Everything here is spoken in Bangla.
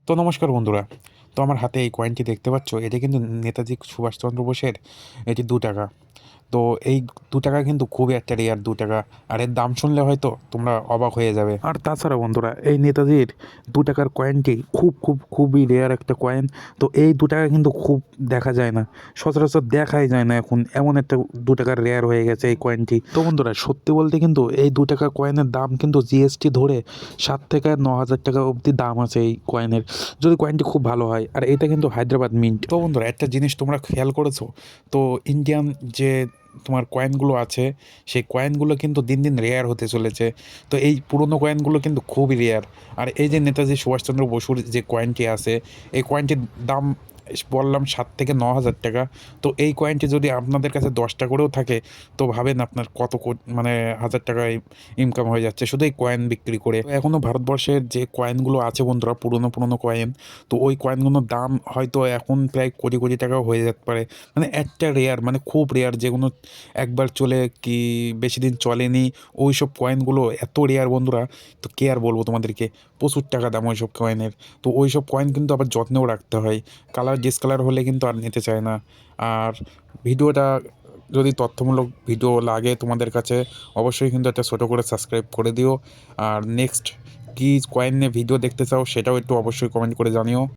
তো নমস্কার বন্ধুরা। তো আমার হাতে এই কয়েনটি দেখতে পাচ্ছ, এটি কিন্তু নেতাজি সুভাষচন্দ্র বোসের এটি ২ টাকা। তো এই ২ টাকা কিন্তু খুবই একটা রেয়ার ২ টাকা। আর এর দাম শুনলে হয়তো তোমরা অবাক হয়ে যাবে। আর তাছাড়া বন্ধুরা, এই নেতাজির ২ টাকার কয়েনটি খুবই রেয়ার একটা কয়েন। তো এই ২ টাকা কিন্তু খুব দেখা যায় না, সচরাচর দেখাই যায় না এখন, এমন একটা ২ টাকার রেয়ার হয়ে গেছে এই কয়েনটি। তো বন্ধুরা, সত্যি বলতে কিন্তু এই ২ টাকা কয়েনের দাম কিন্তু জিএসটি ধরে ৭ থেকে ৯ হাজার টাকা অবধি দাম আছে এই কয়েনের, যদি কয়েনটি খুব ভালো হয়। আর এটা কিন্তু হায়দ্রাবাদ মিন্ট। তো বন্ধুরা, একটা জিনিস তোমরা খেয়াল করেছো তো, ইন্ডিয়ান যে তোমার কয়েনগুলো আছে, সেই কয়েনগুলো কিন্তু দিন দিন রেয়ার হতে চলেছে। তো এই পুরনো কয়েনগুলো কিন্তু খুবই রেয়ার। আর এই যে নেতাজি সুভাষচন্দ্র বসুর যে কয়েনটি আছে, এই কয়েনটির দাম বললাম ৭ থেকে ৯ হাজার টাকা। তো এই কয়েনটি যদি আপনাদের কাছে ১০টা করেও থাকে, তো ভাবেন আপনার কত মানে হাজার টাকায় ইনকাম হয়ে যাচ্ছে শুধু এই কয়েন বিক্রি করে। তো এখনও ভারতবর্ষের যে কয়েনগুলো আছে বন্ধুরা, পুরনো পুরনো কয়েন, তো ওই কয়েনগুলোর দাম হয়তো এখন প্রায় কোটি কোটি টাকাও হয়ে যেতে পারে। মানে একটা রেয়ার, মানে খুব রেয়ার, যেগুলো একবার চলে কি বেশি দিন চলেনি, ওই সব কয়েনগুলো এত রেয়ার বন্ধুরা। তো কে আর বলবো তোমাদেরকে, প্রচুর টাকা দাম ওই সব কয়েনের। তো ওই সব কয়েন কিন্তু আবার যত্নেও রাখতে হয়, কালার ডিসকালার হলে কিন্তু আর নিতে চায় না। আর ভিডিওটা যদি তথ্যমূলক ভিডিও লাগে তোমাদের কাছে, অবশ্যই কিন্তু একটা ছোটো করে সাবস্ক্রাইব করে দিও। আর নেক্সট কী কয়েন নিয়ে ভিডিও দেখতে চাও সেটাও একটু অবশ্যই কমেন্ট করে জানিও।